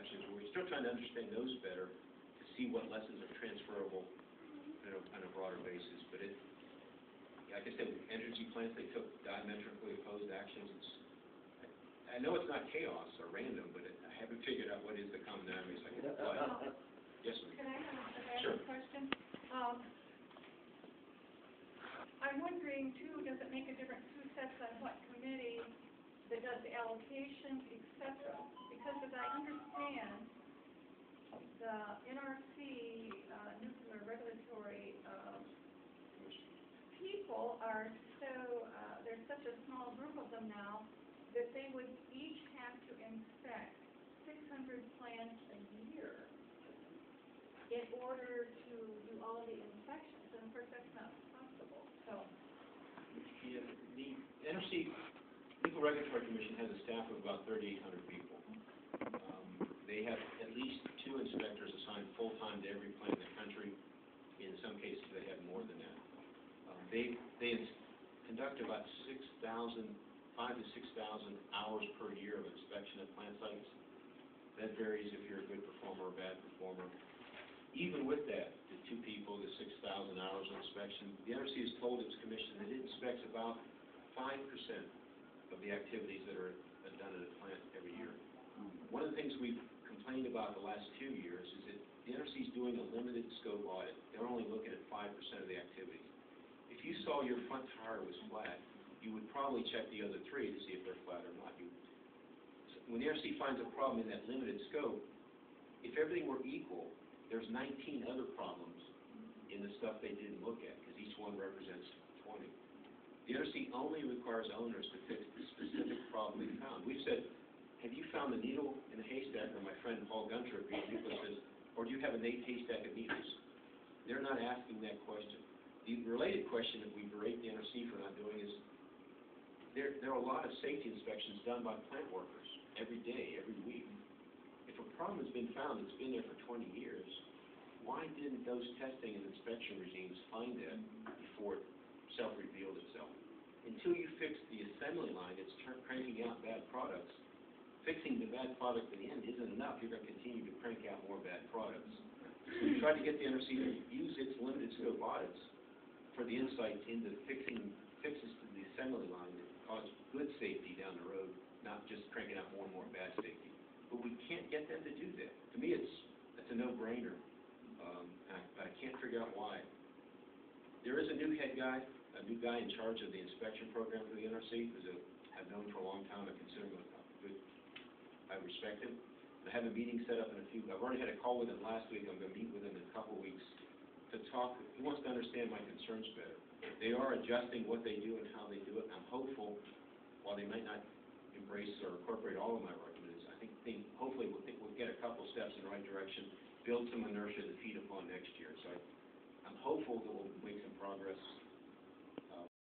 actions. We're still trying to understand those better to see what lessons are transferable on a broader basis. But it, like I said, with energy plants, they took diametrically opposed actions. I know it's not chaos or random, but I haven't figured out what is the common dynamics I can apply. Yes, ma'am. Can I ask Sure. a question? I'm wondering too, does it make a difference who sets on what committee that does the allocations, et cetera? Because as I understand, the NRC, nuclear regulatory people are so, there's such a small group of them now that they would each have to inspect 600 plants a year in order to do all of the inspections, and of course that's not possible. So, Yeah, the NRC Nuclear Regulatory Commission has a staff of about 3,800 people. They have at least 2 inspectors assigned full-time to every plant in the country. In some cases, they have more than that. They conduct about 5,000 to 6,000 hours per year of inspection at plant sites. That varies if you're a good performer or a bad performer. Even with that, the 2 people, the 6,000 hours of inspection, the NRC has told its commission that it inspects about 5% of the activities that are done at a plant every year. One of the things we've complained about the last 2 years is that the NRC is doing a limited scope audit. They're only looking at 5% of the activities. If you saw your front tire was flat, you would probably check the other 3 to see if they're flat or not. When the NRC finds a problem in that limited scope, if everything were equal, there's 19 other problems in the stuff they didn't look at, because each one represents 20. The NRC only requires owners to fix the specific problem they found. We've said, have you found the needle in the haystack? Or my friend Paul Gunter at Green Nuclear says, or do you have a haystack of needles? They're not asking that question. The related question that we berate the NRC for not doing is, there are a lot of safety inspections done by plant workers every day, every week. If a problem has been found that's been there for 20 years, why didn't those testing and inspection regimes find that before it self-revealed itself? Until you fix the assembly line that's cranking out bad products, fixing the bad product at the end isn't enough. You're going to continue to crank out more bad products. So we tried to get the NRC to use its limited scope audits for the insights into fixes to the assembly line that cause good safety down the road, not just cranking out more and more bad safety. But we can't get them to do that. To me, it's a no-brainer. I can't figure out why. There is a new head guy, a new guy in charge of the inspection program for the NRC, who's I've known for a long time. I consider him good. I respect him. I have a meeting set up in a few. I've already had a call with him last week. I'm going to meet with him in a couple weeks to talk. He wants to understand my concerns better. They are adjusting what they do and how they do it. I'm hopeful, while they might not embrace or incorporate all of my recommendations, I think hopefully we'll get a couple steps in the right direction, build some inertia to feed upon next year. So I'm hopeful that we'll make some progress.